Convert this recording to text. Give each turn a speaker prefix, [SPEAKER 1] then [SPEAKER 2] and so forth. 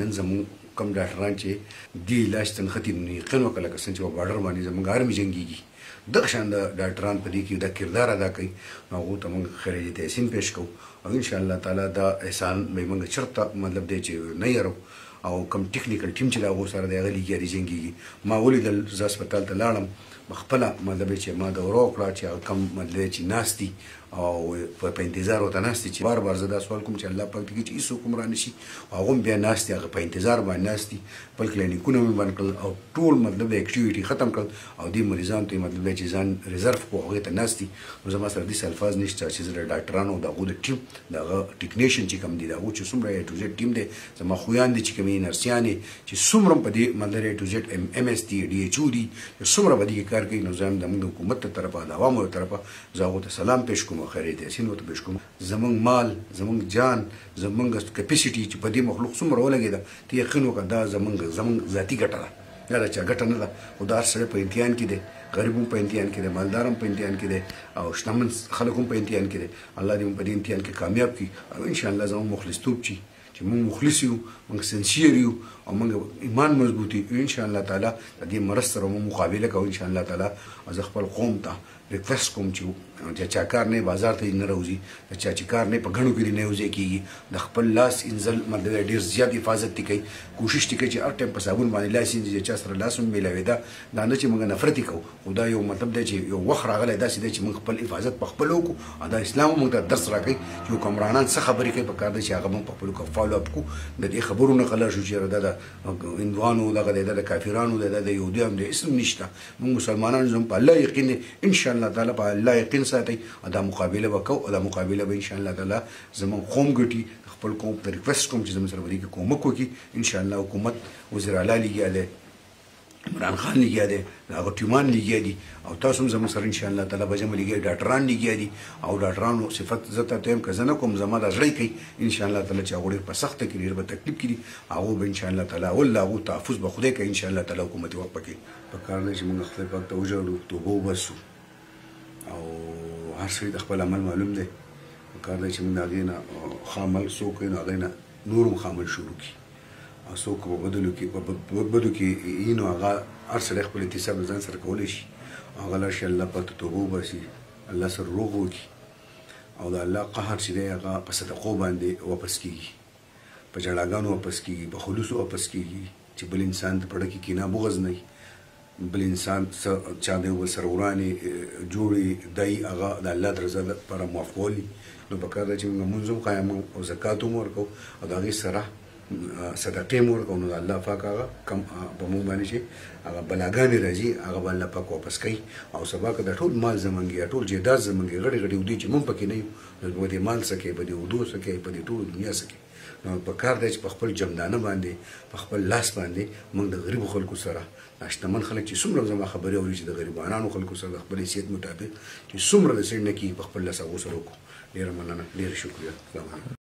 [SPEAKER 1] نن زمون کم ډاکټران چې دی علاج تنختی نه قنو کله کسان چې په بارډر باندې زمونږ ارمي جنگيږي دغه شان د ډاکټران په دې کې د کردار ادا کوي هغه ته موږ خیري تحسین پېښ کوو او ان شاء الله تعالی دا احسان به موږ چرته مطلب دی چې نه یارو او کم ټیکنیکل ټیم چې لا سره د غلي ګری جنگيږي ما ولیدل ز هسپتال ته لاړم خپل مطلب چې ما د ورو کړه چې کم مطلب چې ناستي او په انتظار وته ناستي چې بار بار زدا سوال کوم چې الله پاک دې چې هیڅ کوم را نشي هغه بیا ناستي هغه په انتظار باندې ناستي بل کلینیکونه مې باندې کړل او ټول مطلب اکټیویټي ختم کړل او دې مریضان ته مطلب چې ځان ریزرو کو هغه ته ناستي نو زما سره دې الفاظ نشته چې زه ډاکټرانو دغه د ټیم دغه ټیکنیشن چې کوم دي دغه چې څومره ټو زد ټیم دی زما خویان دي چې کومې نرسيانې چې څومره په دې مطلب ټو زد ام اس ټي ډي ایچ او دي څومره په دې کار کوي نو زم د حکومت ته طرفه د عوامو طرفه زه ته سلام پېښ کوم خیرې ته سین وته پېښ کوم زمونږ مال زمونږ جان زمونږ کیپاسټي چې په دې مخلوق څومره ولګیدا ته یقین وکړه دا زمونږ ذاتی ګټه ده دا چې ګټه نه ده خو دا سره په امتحان کې دی غریب هم په امتحان کې دی مالدار هم په امتحان کې دی او شتمن خلک هم په امتحان کې دی الله دې په دې امتحان کې کامیاب کړي او ان شاء الله زموږ مخلص توب چې موږ مخلص یو موږ سنسیر یو او موږ ایمان مضبوطی ان شاء الله تعالی د دې مرض سره مقابله کوو ان شاء الله تعالی از خپل قوم ته ریکوست کوم چې چا کار نه بازار ته نه راوځي چا چې کار نه په غنو کې نه وځي کیږي د خپل لاس انزل مطلب ډیر زیات حفاظت کوي کوشش کوي چې هر ټیم په صابون باندې لاس انځي چې سره لاس ملوي دا نه چې موږ نفرت کوو خدای یو مطلب دی چې یو وخت راغلی دا چې موږ خپل حفاظت په خپل وکړو دا اسلام موږ ته درس راکړي چې حکمرانان څه خبرې کوي په کار دي چې هغه موږ په خپل کو فالو اپ کو د دې خبرو نه غلا شو چې د انوانو دغه د کافرانو د يهوديانو د اسلام نشته موږ مسلمانانو زم په الله یقین ان شاء الله تعالی په الله یقین ساتي دا مقابله وکاو دا مقابله به ان شاء الله تعالی زمون قوم ګټي خپل قوم ته ریکوست کوم چې زموږ سره ورته کومک وکړي ان شاء الله حکومت وزیر اعلی لګیاله عمران خان لګیا دی هغه ټیمان لګیا دي او تاسو هم زموږ سره ان شاء الله تعالی به جمع لګیا ډاکټران لګیا دي او ډاکټرانو صفت زته ته هم کزنه کوم زما د ځړی کوي ان شاء الله تعالی چې هغه په سخت کې ډیر به تکلیف کړي هغه به ان شاء الله تعالی والله هغه تحفظ به خدای کوي ان شاء الله تعالی حکومت وقف کوي په کار نه چې موږ خپل پاک ته وجوړو توبه وبسو او هر څه د خپل عمل معلوم دی په کار دی چې موږ هغې نه خامل څوک نو هغې نه نور هم خامل شروع کړي او څوک په بدو کې نو هغه هر سړی خپل احتساب ځان سره کولی شي هغه لاړ شي الله پاک ته توبه وباسي الله سره روغ وکړي او د الله قهر چې دی هغه په صدقو باندې واپس کېږي په جړاګانو واپس کېږي په خلوصو واپس کېږي چې بل انسان ته پړه کې کینه بغض نه بل انسان چا دی ول سره ورانې جوړې دی هغه د الله د رضا لپاره معاف کولی نو په کار ده چې موږ لمونځ هم قایم او زکات هم ورکوو او د هغې سره صدقې هم ورکوو نو د الله پاک هغه کم په موږ باندې چې هغه بلاګانې راځي هغه به الله پاک واپس کوي او سبا که د ټول مال زموږ یا ټول جایداد زموږ غړي غړي ودي چې موږ پکې نه یو نو په دې مال څه کوي په دې ودو څه کوي په دې ټول دنیا څه کوي نو په کار دی چې په خپل جمدانه باندې په خپل لاس باندې موږ د غریبو خلکو سره شتمن خلک چې څومره زما خبرې اوري چې د غریبانو خلکو سره د خپل حیثیت مطابق چې څومره د سړي نه کېږي په خپل لاس هغو سره وکړو ډېره مننه ډېره شکریه السلام علیکم